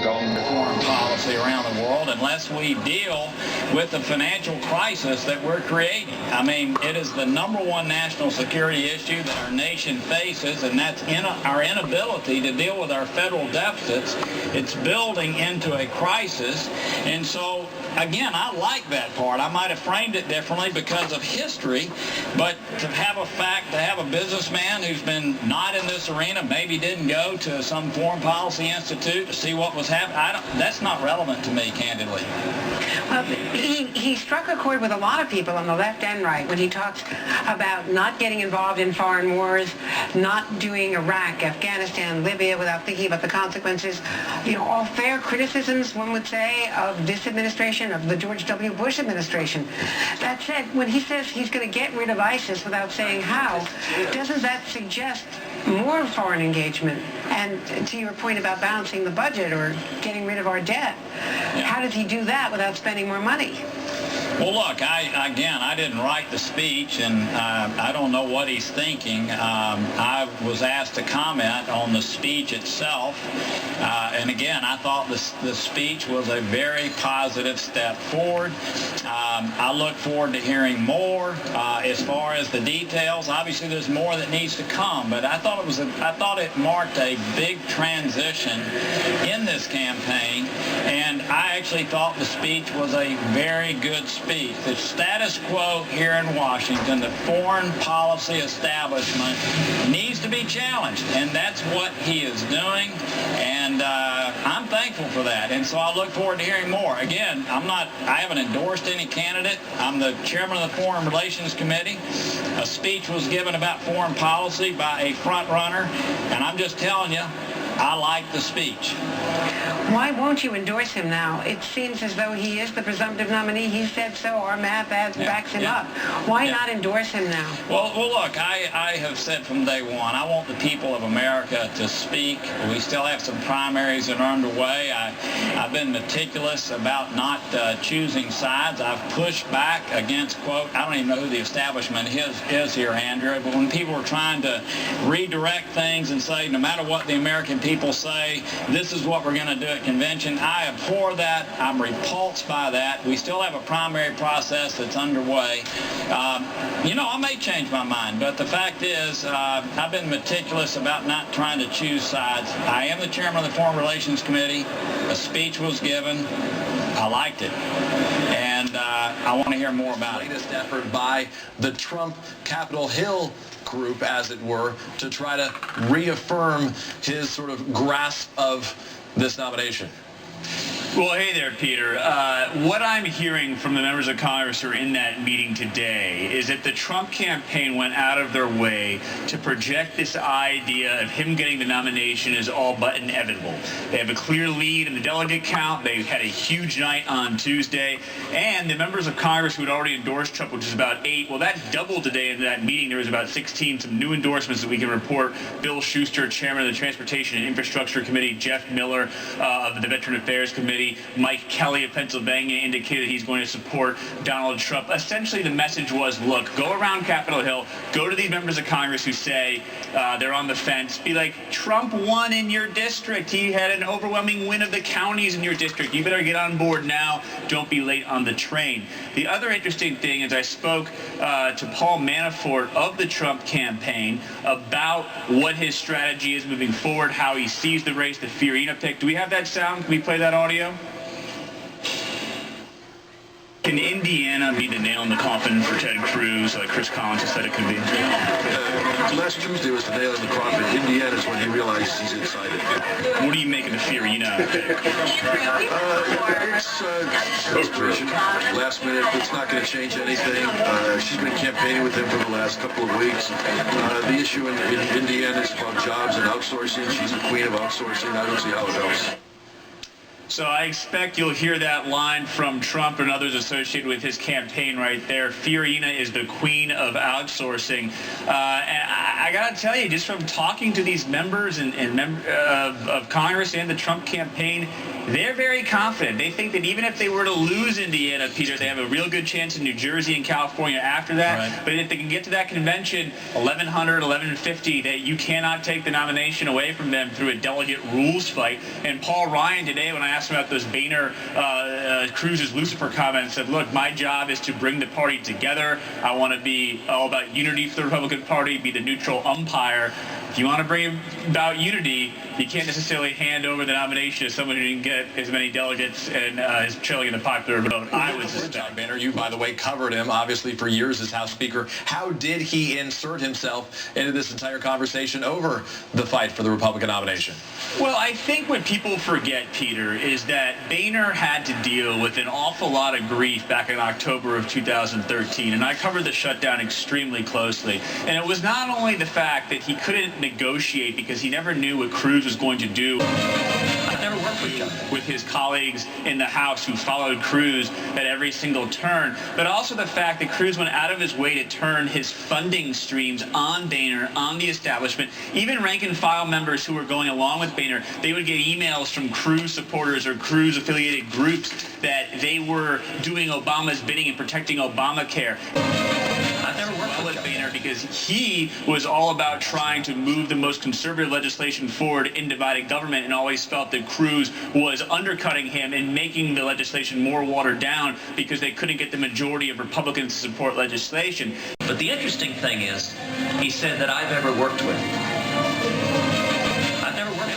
going to foreign policy around the world unless we deal with the financial crisis that we're creating. I mean, it is the #1 national security issue that our nation faces, and that's our inability to deal with our federal deficits. It's building into a crisis, and so again, I like that part. I might have framed it differently because of history, but to have a businessman who's been not in this arena, maybe didn't go to some foreign policy institute to see what was happening, that's not relevant to me, candidly. Well, he struck a chord with a lot of people on the left and right when he talks about not getting involved in foreign wars, not doing Iraq, Afghanistan, Libya without thinking about the consequences. You know, all fair criticisms, one would say, of this administration, of the George W. Bush administration. That said, when he says he's going to get rid of ISIS without saying how, doesn't that suggest more foreign engagement? And to your point about balancing the budget or getting rid of our debt, how does he do that without spending more money? Well, look, I didn't write the speech, and I don't know what he's thinking. I was asked to comment on the speech itself, and again, I thought the speech was a very positive step forward. I look forward to hearing more as far as the details. Obviously, there's more that needs to come, but I thought it marked a big transition in this campaign, and I actually thought the speech was a very good speech. The status quo here in Washington, the foreign policy establishment needs to be challenged, and that's what he is doing, and I'm thankful for that, and so I look forward to hearing more. Again, I haven't endorsed any candidate. I'm the chairman of the Foreign Relations Committee. A speech was given about foreign policy by a front runner, and I'm just telling you, I like the speech. Why won't you endorse him now? It seems as though he is the presumptive nominee. He said so. Our math backs him up. Why not endorse him now? Well, look, I have said from day one, I want the people of America to speak. We still have some primaries that are underway. I've been meticulous about not choosing sides. I've pushed back against, quote, I don't even know who the establishment is here, Andrew, but when people are trying to redirect things and say, no matter what the American people say, this is what we're going to do at convention, I abhor that. I'm repulsed by that. We still have a primary process that's underway. I may change my mind, but the fact is, I've been meticulous about not trying to choose sides. I am the chairman of the Foreign Relations Committee. A speech was given. I liked it, and I want to hear more about it. Latest effort by the Trump Capitol Hill group, as it were, to try to reaffirm his sort of grasp of this nomination. Well, hey there, Peter. What I'm hearing from the members of Congress who are in that meeting today is that the Trump campaign went out of their way to project this idea of him getting the nomination as all but inevitable. They have a clear lead in the delegate count. They had a huge night on Tuesday. And the members of Congress who had already endorsed Trump, which is about 8, well, that doubled today in that meeting. There was about 16, some new endorsements that we can report. Bill Schuster, chairman of the Transportation and Infrastructure Committee, Jeff Miller of the Veteran Affairs Committee, Mike Kelly of Pennsylvania indicated he's going to support Donald Trump. Essentially, the message was, look, go around Capitol Hill, go to these members of Congress who say they're on the fence, be like, Trump won in your district. He had an overwhelming win of the counties in your district. You better get on board now. Don't be late on the train. The other interesting thing is I spoke to Paul Manafort of the Trump campaign about what his strategy is moving forward, how he sees the race, the Fiorina pick. Do we have that sound? Can we play that audio? Can Indiana be the nail in the coffin for Ted Cruz, like Chris Collins has said it could be? Last Tuesday was the nail in the coffin. Indiana is when he realized he's inside it. What do you make of the Fiorina pick? It's desperation. Last minute, it's not going to change anything. She's been campaigning with him for the last couple of weeks. The issue in Indiana is about jobs and outsourcing. She's the queen of outsourcing. I don't see how it helps. So I expect you'll hear that line from Trump and others associated with his campaign right there. Fiorina is the queen of outsourcing. And I got to tell you, just from talking to these members of Congress and the Trump campaign, they're very confident. They think that even if they were to lose Indiana, Peter, they have a real good chance in New Jersey and California after that. Right. But if they can get to that convention, 1,100, 1,150, that you cannot take the nomination away from them through a delegate rules fight. And Paul Ryan today, when I asked him about those Boehner, Cruz's Lucifer comments, said, look, my job is to bring the party together. I want to be all about unity for the Republican Party, be the neutral umpire. If you want to bring about unity, you can't necessarily hand over the nomination to someone who didn't get as many delegates and is trailing in the popular vote. I would suspect. Boehner, you, by the way, covered him, obviously, for years as House Speaker. How did he insert himself into this entire conversation over the fight for the Republican nomination? Well, I think what people forget, Peter, is that Boehner had to deal with an awful lot of grief back in October of 2013, and I covered the shutdown extremely closely. And it was not only the fact that he couldn't negotiate because he never knew what Cruz was going to do. I never worked with his colleagues in the House who followed Cruz at every single turn, but also the fact that Cruz went out of his way to turn his funding streams on Boehner, on the establishment. Even rank-and-file members who were going along with Boehner, they would get emails from Cruz supporters or Cruz-affiliated groups that they were doing Obama's bidding and protecting Obamacare. I never worked with Boehner because he was all about trying to move the most conservative legislation forward in divided government and always felt that Cruz was undercutting him and making the legislation more watered down because they couldn't get the majority of Republicans to support legislation. But the interesting thing is, he said that I've ever worked with.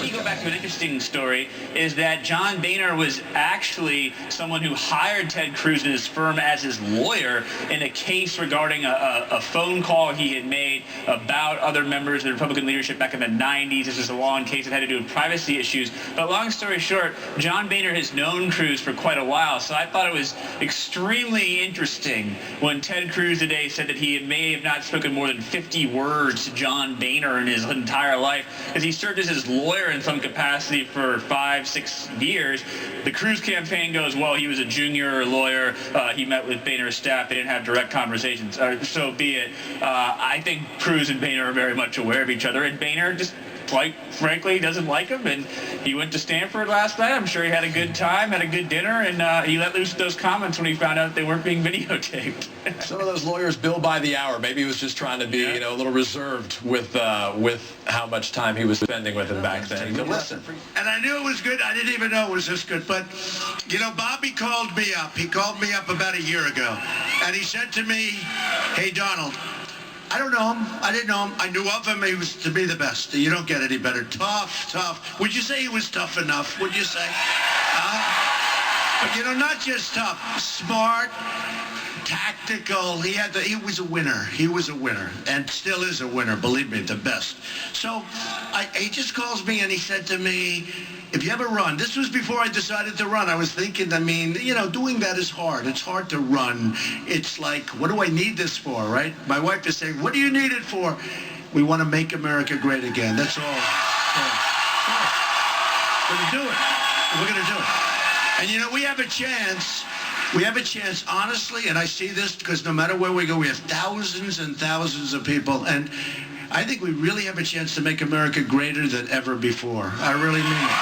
You go back to an interesting story, is that John Boehner was actually someone who hired Ted Cruz and his firm as his lawyer in a case regarding a phone call he had made about other members of the Republican leadership back in the 90s. This was a long case that had to do with privacy issues. But long story short, John Boehner has known Cruz for quite a while, so I thought it was extremely interesting when Ted Cruz today said that he may have not spoken more than 50 words to John Boehner in his entire life, because he served as his lawyer in some capacity for 5-6 years. The Cruz campaign goes, well, he was a junior lawyer. He met with Boehner's staff. They didn't have direct conversations. So be it. I think Cruz and Boehner are very much aware of each other, and Boehner just, quite frankly, doesn't like him, and he went to Stanford last night. I'm sure he had a good time, had a good dinner, and he let loose those comments when he found out they weren't being videotaped. Some of those lawyers bill by the hour. Maybe he was just trying to be, you know, a little reserved with how much time he was spending with him back then. Listen. And I knew it was good. I didn't even know it was this good. But, you know, Bobby called me up. He called me up about a year ago. And he said to me, hey, Donald, I don't know him. I didn't know him. I knew of him. He was, to be the best. You don't get any better. Tough. Would you say he was tough enough? Would you say? But, you know, not just tough. Smart, tactical. He was a winner. He was a winner. And still is a winner. Believe me, the best. So he just calls me and he said to me, if you ever run, this was before I decided to run. I was thinking, I mean, you know, doing that is hard. It's hard to run. It's like, what do I need this for, right? My wife is saying, what do you need it for? We want to make America great again. That's all. We're going to do it. We're going to do it. And, you know, we have a chance. We have a chance, honestly, and I see this because no matter where we go, we have thousands and thousands of people. And I think we really have a chance to make America greater than ever before. I really mean it.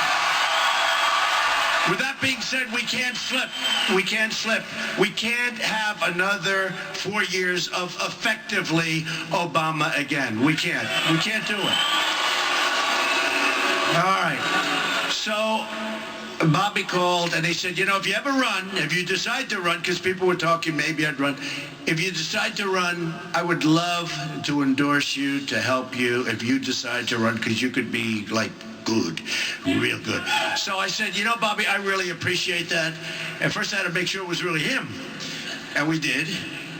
With that being said, we can't slip. We can't slip. We can't have another 4 years of effectively Obama again. We can't. We can't do it. All right. So Bobby called and he said, you know, if you ever run, if you decide to run, because people were talking, maybe I'd run. If you decide to run, I would love to endorse you, to help you if you decide to run, because you could be like good, real good. So I said, you know, Bobby, I really appreciate that. At first I had to make sure it was really him. And we did.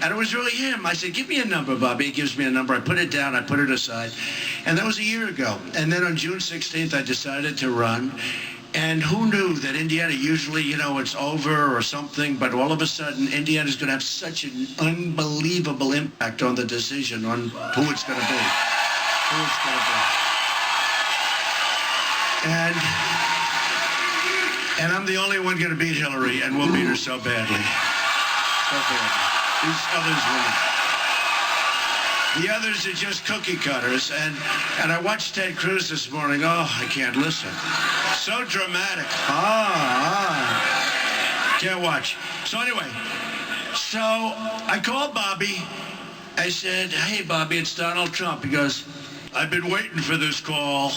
And it was really him. I said, give me a number, Bobby. He gives me a number. I put it down. I put it aside. And that was a year ago. And then on June 16th, I decided to run. And who knew that Indiana, usually, you know, it's over or something, but all of a sudden, Indiana's going to have such an unbelievable impact on the decision on who it's going to be. Who it's going to be. And And I'm the only one going to beat Hillary, and we'll beat her so badly. So badly. These others will. The others are just cookie cutters. And I watched Ted Cruz this morning. Oh, I can't listen. So dramatic. Can't watch. So anyway, so I called Bobby. I said, hey, Bobby, it's Donald Trump. He goes, I've been waiting for this call.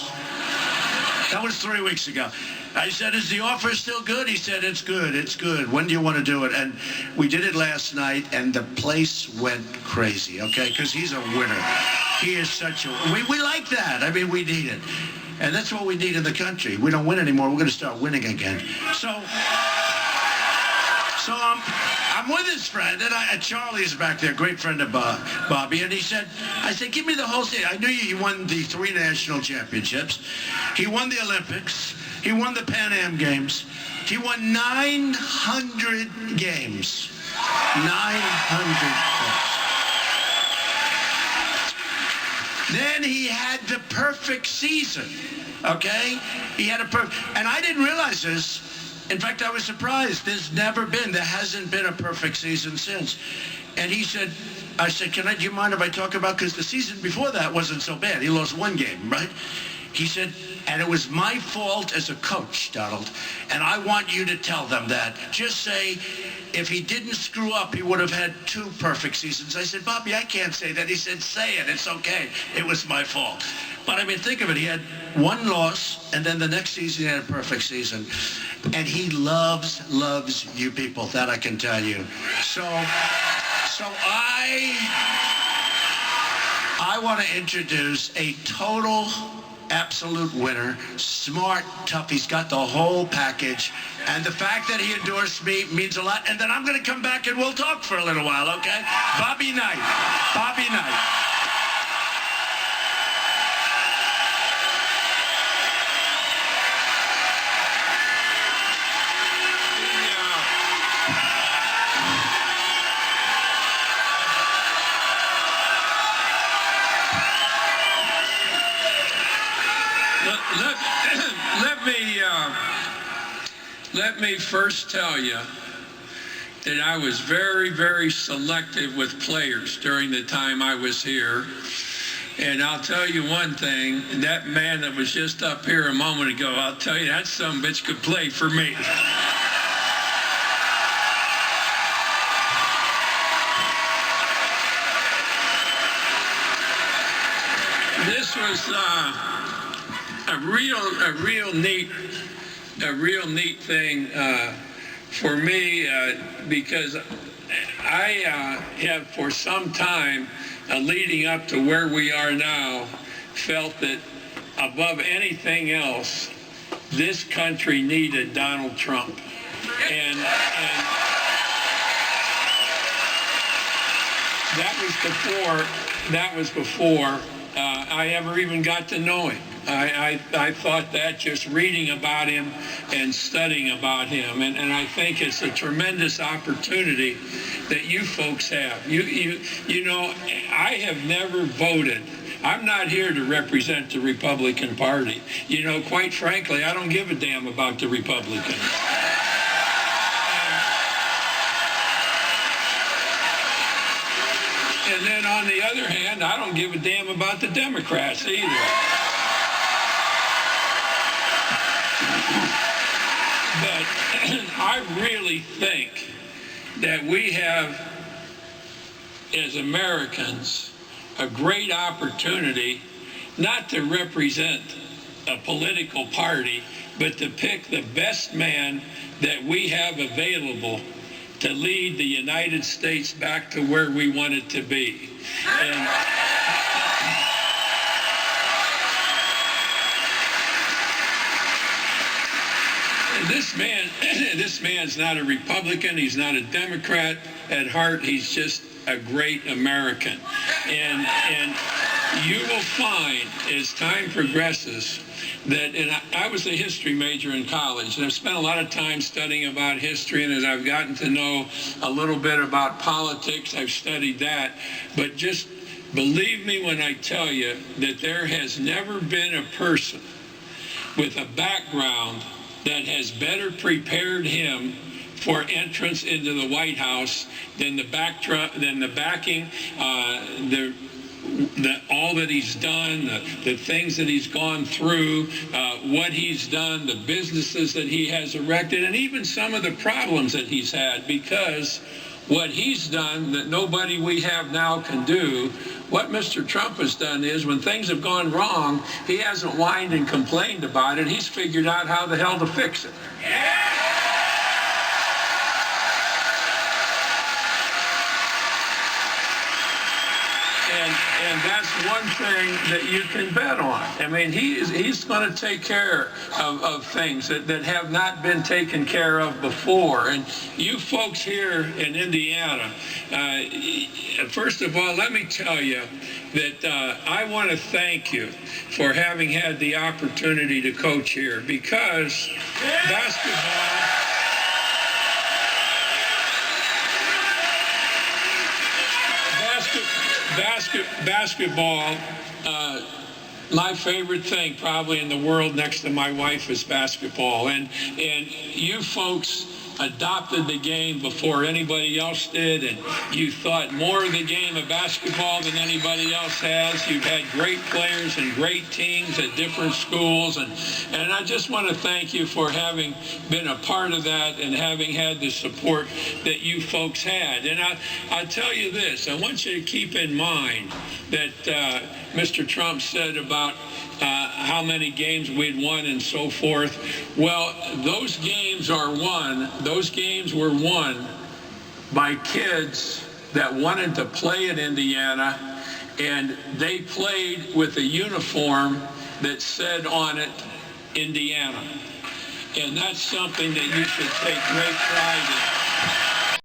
That was 3 weeks ago. I said, is the offer still good? He said, it's good, it's good. When do you want to do it? And we did it last night, and the place went crazy, okay? Because he's a winner. He is such a... We like that. I mean, we need it. And that's what we need in the country. We don't win anymore. We're going to start winning again. So I'm with his friend, and Charlie's back there, great friend of Bobby, and he said, I said, give me the whole thing. I knew he won the 3 national championships. He won the Olympics. He won the Pan Am Games. He won 900 games. 900 games. Then he had the perfect season, okay? He had a perfect, and I didn't realize this. In fact, I was surprised. There hasn't been a perfect season since. And he said, I said, do you mind if I talk about, because the season before that wasn't so bad. He lost 1 game, right? He said, and it was my fault as a coach, Donald, and I want you to tell them that. Just say, if he didn't screw up, he would have had 2 perfect seasons. I said, Bobby, I can't say that. He said, say it. It's okay. It was my fault. But I mean, think of it. He had 1 loss, and then the next season he had a perfect season. And he loves you people. That I can tell you. So I want to introduce a total, absolute winner, smart, tough. He's got the whole package. And the fact that he endorsed me means a lot. And then I'm going to come back and we'll talk for a little while, okay? Bobby Knight. Bobby Knight. Let me first tell you that I was very, very selective with players during the time I was here. And I'll tell you one thing, that man that was just up here a moment ago, I'll tell you, that sumbitch could play for me. This was a real neat thing for me because I have for some time leading up to where we are now felt that above anything else this country needed Donald Trump, and that was before I ever even got to know him. I thought that just reading about him and studying about him, and I think it's a tremendous opportunity that you folks have. You know, I have never voted. I'm not here to represent the Republican Party. You know, quite frankly, I don't give a damn about the Republicans. And then on the other hand, I don't give a damn about the Democrats either. But I really think that we have, as Americans, a great opportunity not to represent a political party, but to pick the best man that we have available to lead the United States back to where we want it to be. And this man's not a Republican, he's not a Democrat. At heart, he's just a great American. And you will find, as time progresses, that, and I was a history major in college, and I've spent a lot of time studying about history, and as I've gotten to know a little bit about politics, I've studied that. But just believe me when I tell you that there has never been a person with a background that has better prepared him for entrance into the White House than the backing, all that he's done, the things that he's gone through, what he's done, the businesses that he has erected, and even some of the problems that he's had, because what he's done that nobody we have now can do, what Mr. Trump has done is when things have gone wrong, he hasn't whined and complained about it. He's figured out how the hell to fix it. And that's one thing that you can bet on. I mean, he's going to take care of things that have not been taken care of before. And you folks here in Indiana, first of all, let me tell you that I want to thank you for having had the opportunity to coach here, because basketball, my favorite thing probably in the world next to my wife is basketball. And you folks adopted the game before anybody else did, and you thought more of the game of basketball than anybody else has. You've had great players and great teams at different schools, and I just want to thank you for having been a part of that and having had the support that you folks had. And I'll tell you this, I want you to keep in mind that Mr. Trump said about how many games we'd won and so forth. Well, those games were won by kids that wanted to play in Indiana, and they played with a uniform that said on it, Indiana. And that's something that you should take great pride in.